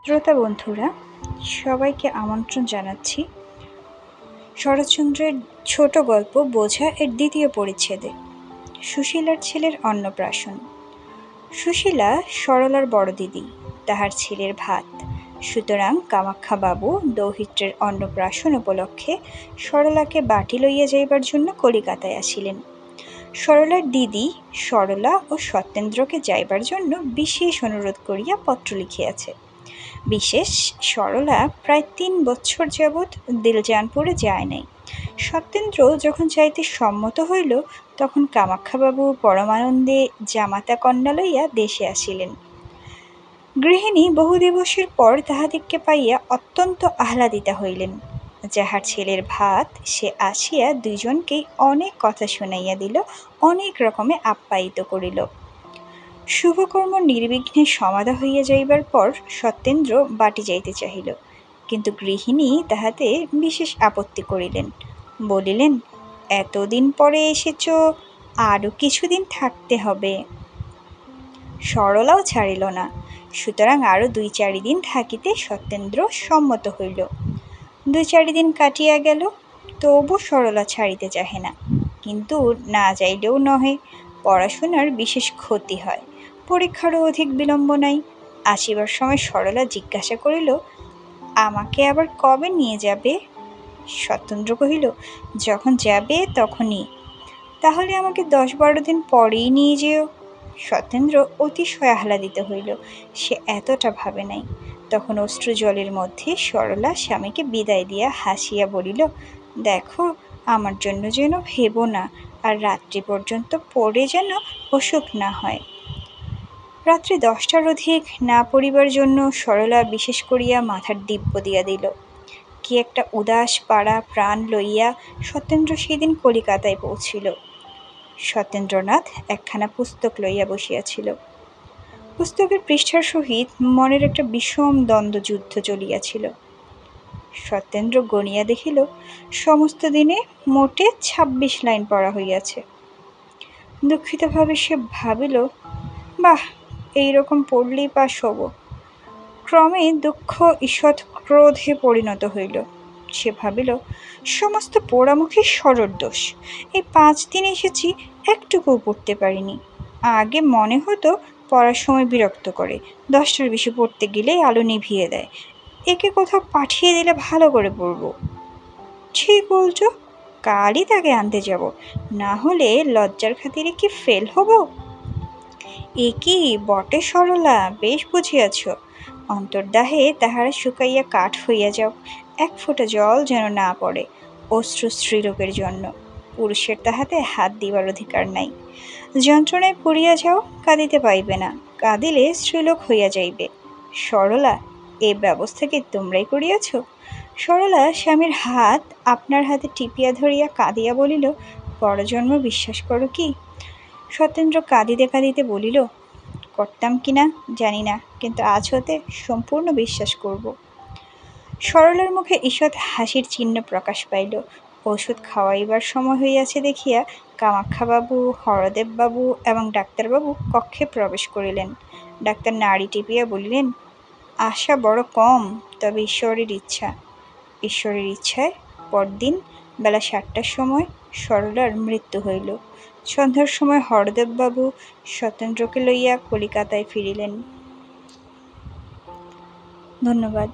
শ্রোতা বন্ধুরা, সবাইকে আমন্ত্রণ জানাচ্ছি শরৎচন্দ্রের ছোট গল্প বোঝা এর দ্বিতীয় পরিচ্ছেদে। সুশীলার ছেলের অন্নপ্রাশন। সুশীলা সরলার বড় দিদি, তাহার ছেলের ভাত। সুতরাং কামাক্ষাবাবু দৌহিত্রের অন্নপ্রাশন উপলক্ষে সরলাকে বাটি লইয়া যাইবার জন্য কলিকাতায় আসিলেন। সরলার দিদি সরলা ও সত্যেন্দ্রকে যাইবার জন্য বিশেষ অনুরোধ করিয়া পত্র লিখিয়াছে। বিশেষ সরলা প্রায় ৩ বৎসর যাবৎ দিলজানপুরে যায় নাই। সত্যেন্দ্র যখন যাইতে সম্মত হইল, তখন কামাক্ষাবাবু পরমানন্দে জামাতা কন্যা লইয়া দেশে আসিলেন। গৃহিণী বহু দিবসের পর তাহাদিগকে পাইয়া অত্যন্ত আহ্লাদিতা হইলেন। যাহার ছেলের ভাত, সে আসিয়া দুইজনকেই অনেক কথা শুনাইয়া দিল, অনেক রকমে আপ্যায়িত করিল। শুভকর্ম নির্বিঘ্নে সমাধা হইয়া যাইবার পর সত্যেন্দ্র বাটি যাইতে চাহিল, কিন্তু গৃহিণী তাহাতে বিশেষ আপত্তি করিলেন। বলিলেন, এতদিন পরে এসেছ, আরও কিছুদিন থাকতে হবে। সরলাও ছাড়িল না, সুতরাং আরও ২-৪ দিন থাকিতে সত্যেন্দ্র সম্মত হইল। ২-৪ দিন কাটিয়া গেল, তবু সরলা ছাড়িতে চাহে না। কিন্তু না যাইলেও নহে, পড়াশোনার বিশেষ ক্ষতি হয়, পরীক্ষারও অধিক বিলম্ব নাই। আসিবার সময় সরলা জিজ্ঞাসা করিল, আমাকে আবার কবে নিয়ে যাবে? সত্যেন্দ্র কহিল, যখন যাবে তখনই। তাহলে আমাকে 10-12 দিন পরেই নিয়ে যেও। সত্যেন্দ্র অতিশয় আহ্লাদিত হইল, সে এতটা ভাবে নাই। তখন অশ্রু জলের মধ্যে সরলা স্বামীকে বিদায় দিয়া হাসিয়া বলিল, দেখো, আমার জন্য যেন ভেবো না, আর রাত্রি পর্যন্ত পড়ে যেন অসুখ না হয়। রাত্রি 10টার অধিক না পড়িবার জন্য সরলা বিশেষ করিয়া মাথার দিব্য দিয়া দিল। কি একটা উদাস পাড়া প্রাণ লইয়া সত্যেন্দ্র সেদিন কলিকাতায় পৌঁছিল। সত্যেন্দ্রনাথ একখানা পুস্তক লইয়া বসিয়াছিল। পুস্তকের পৃষ্ঠার সহিত মনের একটা বিষম দ্বন্দ্বযুদ্ধ চলিয়াছিল। সত্যেন্দ্র গণিয়া দেখিল, সমস্ত দিনে মোটে ২৬ লাইন পড়া হইয়াছে। দুঃখিতভাবে সে ভাবিল, বাহ, এইরকম পড়লেই পাস হব। ক্রমে দুঃখ ঈষৎ ক্রোধে পরিণত হইল। সে ভাবিল, সমস্ত পোড়ামুখী সরর দোষ। এই 5 দিন এসেছি, একটুকুও পড়তে পারিনি। আগে মনে হতো পড়ার সময় বিরক্ত করে, 10টার বেশি পড়তে গেলেই আলো নিভিয়ে দেয়। একে কোথাও পাঠিয়ে দিলে ভালো করে পড়ব। ঠিক বলছো, কালই তাকে আনতে যাব, না হলে লজ্জার খাতিরে কি ফেল হব? এ কি বটে সরলা, বেশ বুঝিয়াছ। অন্তর্দাহে তাহারা শুকাইয়া কাঠ হইয়া যাও, 1 ফোঁটা জল যেন না পড়ে। অশ্রু স্ত্রীলোকের জন্য, পুরুষের তাহাতে হাত দিবার অধিকার নাই। যন্ত্রণায় পড়িয়া যাও, কাঁদিতে পাইবে না, কাঁদিলে স্ত্রীলোক হইয়া যাইবে। সরলা, এ ব্যবস্থা কি তোমরাই করিয়াছ? সরলা স্বামীর হাত আপনার হাতে টিপিয়া ধরিয়া কাঁদিয়া বলিল, পরজন্ম বিশ্বাস করো কি? সত্যেন্দ্র কাঁদিতে কাঁদিতে বলিল, করতাম কিনা জানি না, কিন্তু আজ হতে সম্পূর্ণ বিশ্বাস করব। সরলার মুখে ঈষৎ হাসির চিহ্ন প্রকাশ পাইল। ওষুধ খাওয়াইবার সময় হইয়াছে দেখিয়া কামাক্ষাবাবু, হরদেববাবু এবং ডাক্তারবাবু কক্ষে প্রবেশ করিলেন। ডাক্তার নাড়ি টিপিয়া বলিলেন, আশা বড় কম, তবে ঈশ্বরের ইচ্ছা। ঈশ্বরের ইচ্ছায় পরদিন বেলা 7টার সময় সরলার মৃত্যু হইল। সন্ধ্যার সময় হরদেববাবু সত্যেন্দ্রকে লইয়া কলিকাতায় ফিরিলেন। ধন্যবাদ।